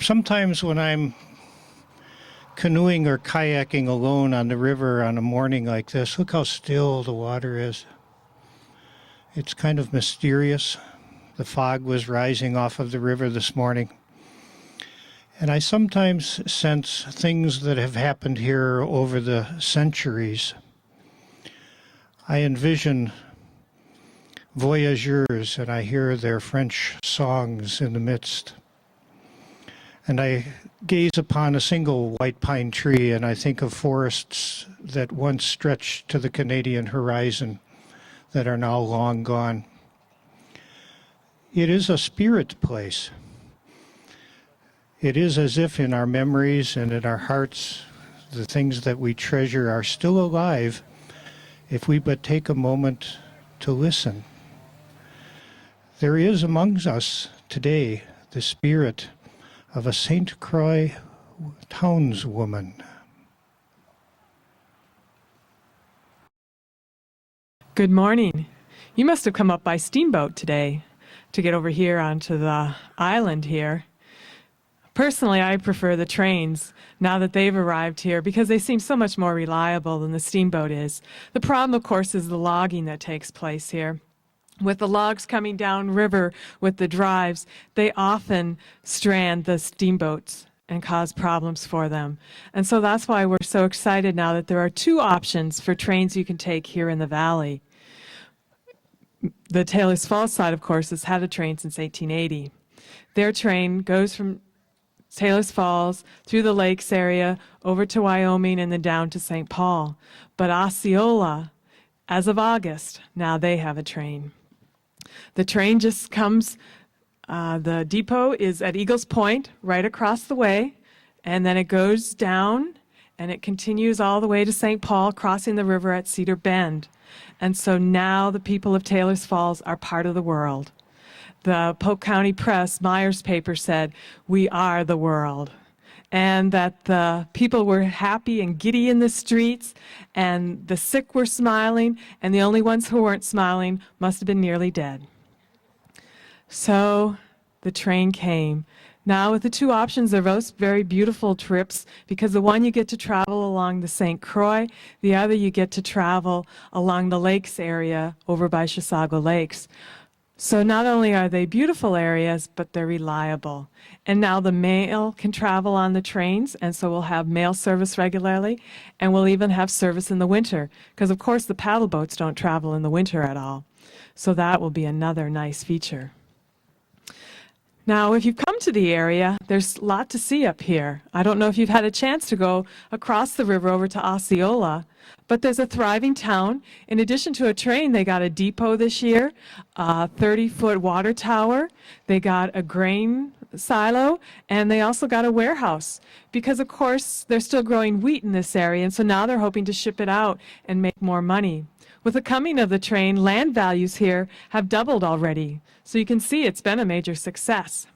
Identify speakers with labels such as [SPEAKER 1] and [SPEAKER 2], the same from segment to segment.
[SPEAKER 1] Sometimes when I'm canoeing or kayaking alone on the river on a morning like this, look how still the water is. It's kind of mysterious. The fog was rising off of the river this morning. And I sometimes sense things that have happened here over the centuries. I envision voyageurs and I hear their French songs in the midst. And I gaze upon a single white pine tree and I think of forests that once stretched to the Canadian horizon that are now long gone. It is a spirit place. It is as if in our memories and in our hearts, the things that we treasure are still alive if we but take a moment to listen. There is amongst us today the spirit of a St. Croix Townswoman.
[SPEAKER 2] Good morning. You must have come up by steamboat today to get over here onto the island here. Personally, I prefer the trains now that they've arrived here because they seem so much more reliable than the steamboat is. The problem, of course, is the logging that takes place here. With the logs coming down river with the drives, they often strand the steamboats and cause problems for them. And so that's why we're so excited now that there are two options for trains you can take here in the valley. The Taylor's Falls side, of course, has had a train since 1880. Their train goes from Taylor's Falls through the lakes area over to Wyoming and then down to St. Paul. But Osceola, as of August, now they have a train. The train just comes, the depot is at Eagles Point, right across the way, and then it goes down and it continues all the way to St. Paul, crossing the river at Cedar Bend. And so now the people of Taylor's Falls are part of the world. The Polk County Press, Myers paper said, "We are the world." And that the people were happy and giddy in the streets, and the sick were smiling, and the only ones who weren't smiling must have been nearly dead. So the train came. Now with the two options, they're both very beautiful trips because the one you get to travel along the St. Croix, the other you get to travel along the lakes area over by Chisago Lakes. So not only are they beautiful areas, but they're reliable. And now the mail can travel on the trains, and so we'll have mail service regularly, and we'll even have service in the winter, because of course the paddle boats don't travel in the winter at all. So that will be another nice feature. Now, if you've come to the area, there's a lot to see up here. I don't know if you've had a chance to go across the river over to Osceola, but there's a thriving town. In addition to a train, they got a depot this year, a 30-foot water tower. They got a grain silo, and they also got a warehouse because, of course, they're still growing wheat in this area, and so now they're hoping to ship it out and make more money. With the coming of the train, land values here have doubled already, so you can see it's been a major success.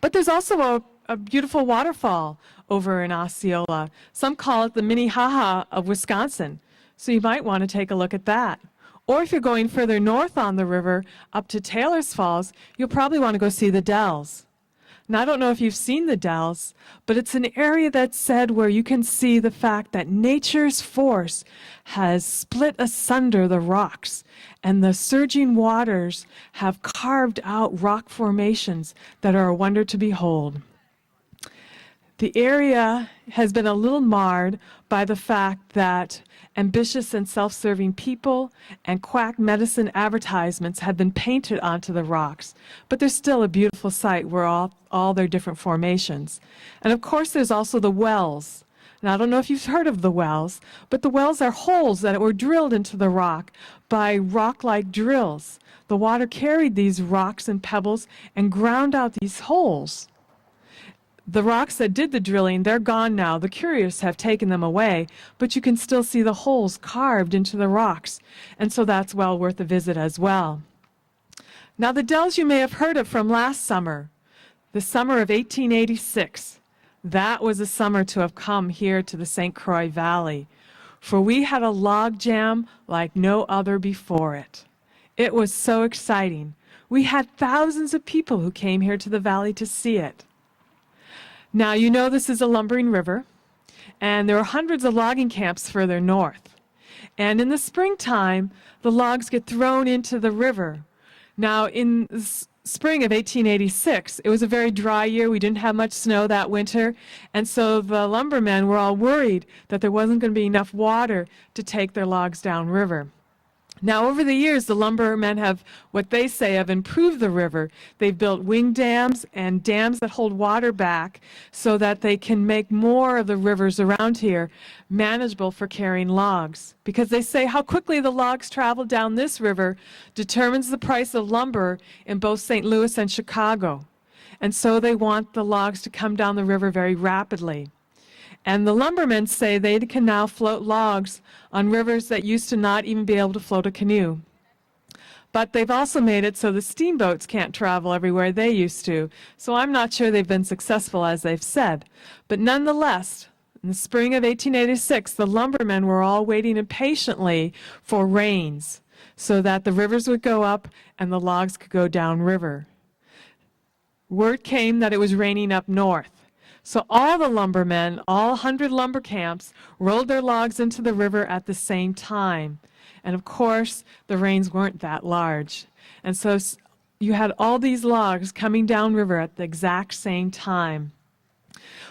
[SPEAKER 2] But there's also a beautiful waterfall over in Osceola. Some call it the Minnehaha of Wisconsin, so you might want to take a look at that. Or if you're going further north on the river up to Taylor's Falls, you'll probably want to go see the Dells. Now, I don't know if you've seen the Dells, but it's an area that's said where you can see the fact that nature's force has split asunder the rocks, and the surging waters have carved out rock formations that are a wonder to behold. The area has been a little marred by the fact that ambitious and self-serving people and quack medicine advertisements have been painted onto the rocks, but there's still a beautiful sight where all their different formations. And of course there's also the wells. Now I don't know if you've heard of the wells, but the wells are holes that were drilled into the rock by rock-like drills. The water carried these rocks and pebbles and ground out these holes. The rocks that did the drilling, they're gone now. The curious have taken them away, but you can still see the holes carved into the rocks, and so that's well worth a visit as well. Now the Dells you may have heard of from last summer, the summer of 1886. That was a summer to have come here to the St. Croix Valley, for we had a log jam like no other before it. It was so exciting. We had thousands of people who came here to the valley to see it. Now, you know this is a lumbering river, and there are hundreds of logging camps further north. And in the springtime, the logs get thrown into the river. Now, in the spring of 1886, it was a very dry year. We didn't have much snow that winter. And so the lumbermen were all worried that there wasn't going to be enough water to take their logs downriver. Now, over the years, the lumbermen have, what they say, have improved the river. They've built wing dams and dams that hold water back so that they can make more of the rivers around here manageable for carrying logs. Because they say how quickly the logs travel down this river determines the price of lumber in both St. Louis and Chicago. And so they want the logs to come down the river very rapidly. And the lumbermen say they can now float logs on rivers that used to not even be able to float a canoe. But they've also made it so the steamboats can't travel everywhere they used to. So I'm not sure they've been successful, as they've said. But nonetheless, in the spring of 1886, the lumbermen were all waiting impatiently for rains so that the rivers would go up and the logs could go downriver. Word came that it was raining up north. So all the lumbermen, all 100 lumber camps, rolled their logs into the river at the same time. And of course, the rains weren't that large. And so you had all these logs coming downriver at the exact same time.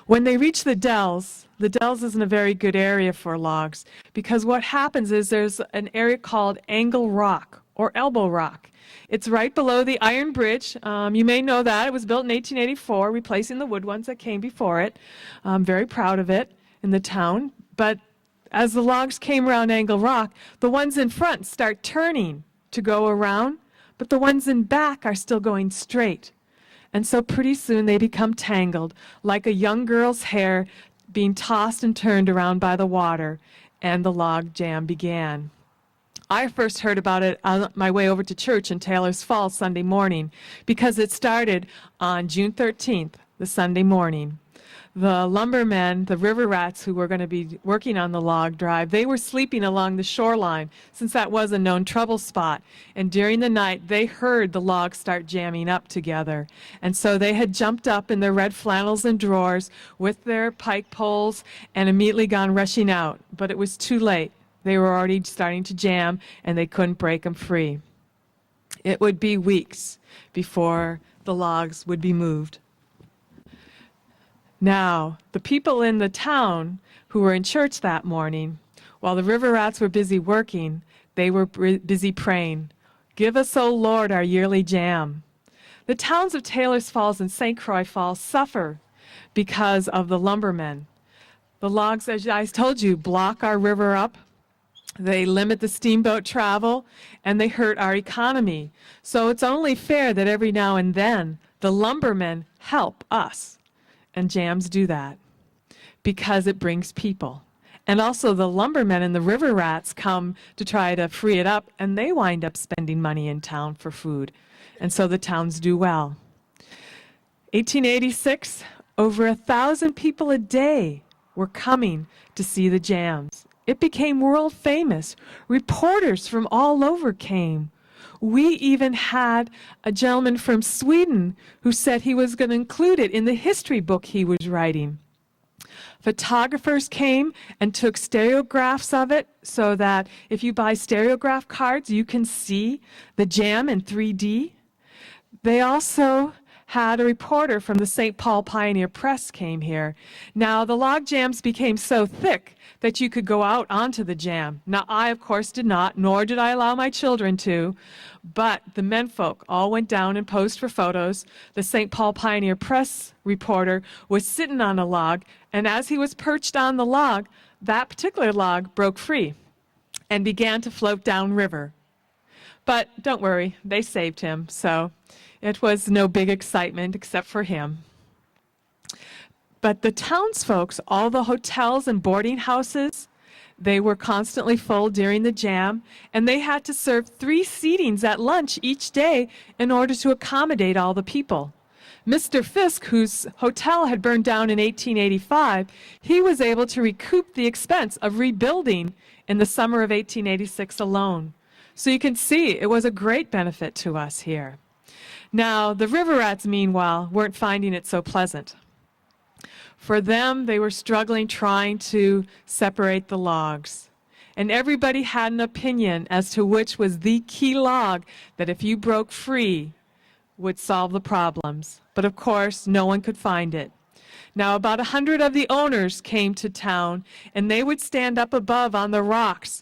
[SPEAKER 2] When they reached the Dells isn't a very good area for logs, because what happens is there's an area called Angle Rock, or Elbow Rock. It's right below the Iron Bridge. You may know that. It was built in 1884, replacing the wood ones that came before it. I'm very proud of it in the town. But as the logs came around Angle Rock, the ones in front start turning to go around, but the ones in back are still going straight. And so pretty soon they become tangled, like a young girl's hair being tossed and turned around by the water, and the log jam began. I first heard about it on my way over to church in Taylor's Falls Sunday morning, because it started on June 13th, the Sunday morning. The lumbermen, the river rats who were going to be working on the log drive, they were sleeping along the shoreline, since that was a known trouble spot. And during the night, they heard the logs start jamming up together. And so they had jumped up in their red flannels and drawers with their pike poles and immediately gone rushing out. But it was too late. They were already starting to jam, and they couldn't break them free. It would be weeks before the logs would be moved. Now, the people in the town who were in church that morning, while the river rats were busy working, they were busy praying, "Give us, O Lord, our yearly jam." The towns of Taylor's Falls and St. Croix Falls suffer because of the lumbermen. The logs, as I told you, block our river up. They limit the steamboat travel, and they hurt our economy. So it's only fair that every now and then the lumbermen help us. And jams do that because it brings people. And also the lumbermen and the river rats come to try to free it up, and they wind up spending money in town for food. And so the towns do well. 1886, over 1,000 people a day were coming to see the jams. It became world famous. Reporters from all over came. We even had a gentleman from Sweden who said he was going to include it in the history book he was writing. Photographers came and took stereographs of it so that if you buy stereograph cards, you can see the jam in 3D. They also had a reporter from the St. Paul Pioneer Press came here. Now, the log jams became so thick that you could go out onto the jam. Now, I, of course, did not, nor did I allow my children to, but the menfolk all went down and posed for photos. The St. Paul Pioneer Press reporter was sitting on a log, and as he was perched on the log, that particular log broke free and began to float downriver. But don't worry, they saved him, so it was no big excitement except for him. But the townsfolk, all the hotels and boarding houses, they were constantly full during the jam, and they had to serve 3 seatings at lunch each day in order to accommodate all the people. Mr. Fisk, whose hotel had burned down in 1885, he was able to recoup the expense of rebuilding in the summer of 1886 alone. So you can see it was a great benefit to us here. Now, the river rats, meanwhile, weren't finding it so pleasant. For them, they were struggling trying to separate the logs. And everybody had an opinion as to which was the key log that if you broke free would solve the problems. But of course, no one could find it. Now, about 100 of the owners came to town, and they would stand up above on the rocks,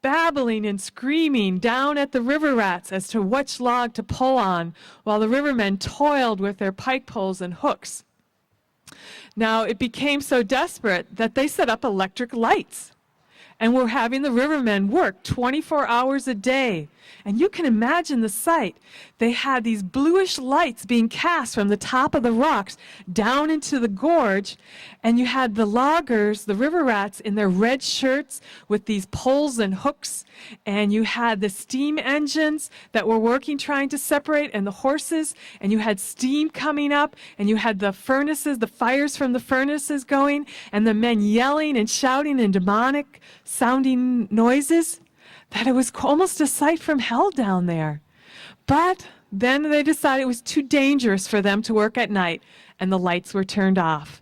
[SPEAKER 2] babbling and screaming down at the river rats as to which log to pull on, while the rivermen toiled with their pike poles and hooks. Now, it became so desperate that they set up electric lights and were having the rivermen work 24 hours a day. And you can imagine the sight. They had these bluish lights being cast from the top of the rocks down into the gorge, and you had the loggers, the river rats, in their red shirts with these poles and hooks, and you had the steam engines that were working trying to separate, and the horses, and you had steam coming up, and you had the furnaces, the fires from the furnaces going, and the men yelling and shouting in demonic sounding noises, that it was almost a sight from hell down there. But then they decided it was too dangerous for them to work at night, and the lights were turned off,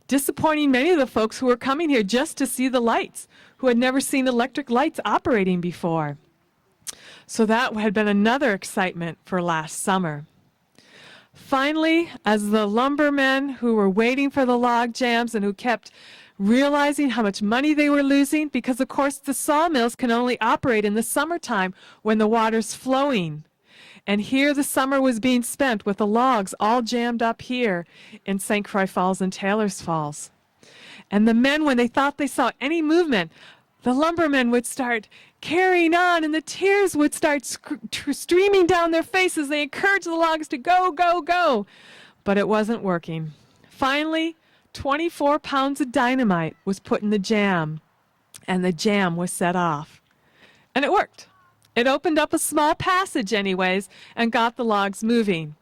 [SPEAKER 2] disappointing many of the folks who were coming here just to see the lights, who had never seen electric lights operating before. So that had been another excitement for last summer. Finally, as the lumbermen who were waiting for the log jams and who kept realizing how much money they were losing, because of course the sawmills can only operate in the summertime when the water's flowing. And here the summer was being spent with the logs all jammed up here in St. Croix Falls and Taylor's Falls. And the men, when they thought they saw any movement, the lumbermen would start carrying on, and the tears would start streaming down their faces. They encouraged the logs to go, go, go. But it wasn't working. Finally, 24 pounds of dynamite was put in the jam, and the jam was set off. And it worked. It opened up a small passage anyways and got the logs moving.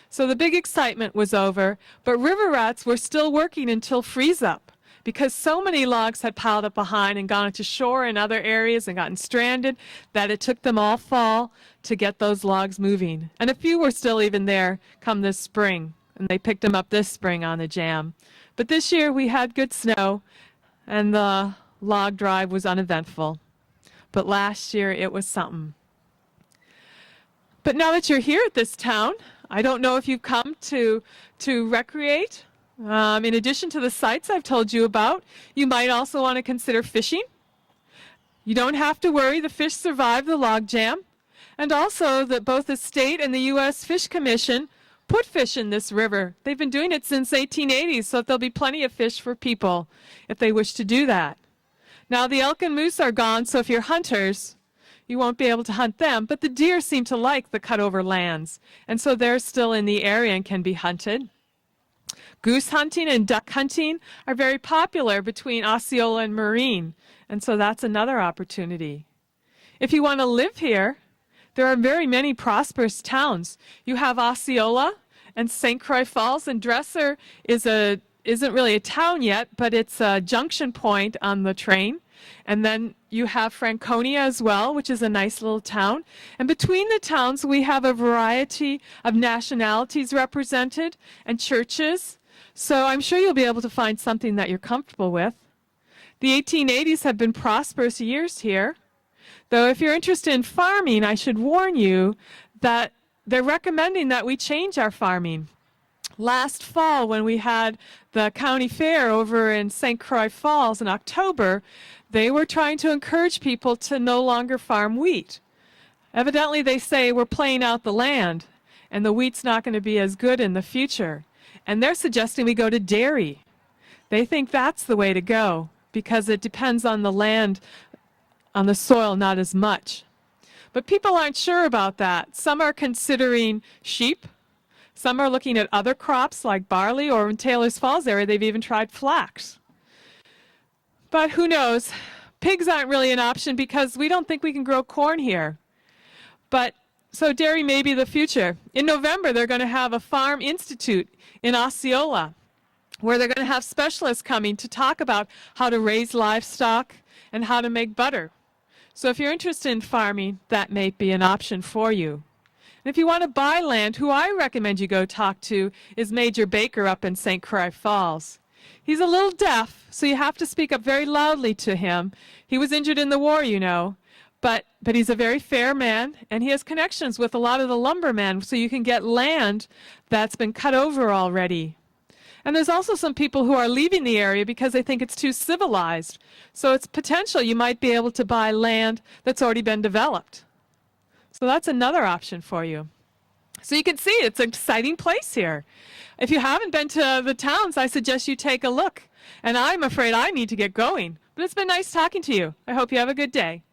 [SPEAKER 2] So the big excitement was over, but river rats were still working until freeze up, because so many logs had piled up behind and gone to shore in other areas and gotten stranded that it took them all fall to get those logs moving. And a few were still even there come this spring, and they picked them up this spring on the jam. But this year we had good snow, and the log drive was uneventful. But last year it was something. But now that you're here at this town, I don't know if you've come to recreate. In addition to the sites I've told you about, you might also want to consider fishing. You don't have to worry, the fish survive the log jam. And also that both the state and the U.S. Fish Commission put fish in this river. They've been doing it since 1880, so there'll be plenty of fish for people if they wish to do that. Now, the elk and moose are gone, so if you're hunters, you won't be able to hunt them, but the deer seem to like the cut-over lands, and so they're still in the area and can be hunted. Goose hunting and duck hunting are very popular between Osceola and Marine, and so that's another opportunity. If you want to live here, there are very many prosperous towns. You have Osceola and St. Croix Falls, and Dresser isn't really a town yet, but it's a junction point on the train. And then you have Franconia as well, which is a nice little town. And between the towns, we have a variety of nationalities represented and churches. So I'm sure you'll be able to find something that you're comfortable with. The 1880s have been prosperous years here. Though if you're interested in farming, I should warn you that they're recommending that we change our farming. Last fall, when we had the county fair over in St. Croix Falls in October, they were trying to encourage people to no longer farm wheat. Evidently, they say we're playing out the land, and the wheat's not going to be as good in the future. And they're suggesting we go to dairy. They think that's the way to go, because it depends on the land, on the soil, not as much. But people aren't sure about that. Some are considering sheep. Some are looking at other crops like barley, or in Taylor's Falls area, they've even tried flax. But who knows? Pigs aren't really an option because we don't think we can grow corn here. But so dairy may be the future. In November, they're going to have a farm institute in Osceola, where they're going to have specialists coming to talk about how to raise livestock and how to make butter. So if you're interested in farming, that may be an option for you. And if you want to buy land, who I recommend you go talk to is Major Baker up in St. Croix Falls. He's a little deaf, so you have to speak up very loudly to him. He was injured in the war, you know, but he's a very fair man, and he has connections with a lot of the lumbermen, so you can get land that's been cut over already. And there's also some people who are leaving the area because they think it's too civilized. So it's potential you might be able to buy land that's already been developed. So that's another option for you. So you can see it's an exciting place here. If you haven't been to the towns, I suggest you take a look. And I'm afraid I need to get going. But it's been nice talking to you. I hope you have a good day.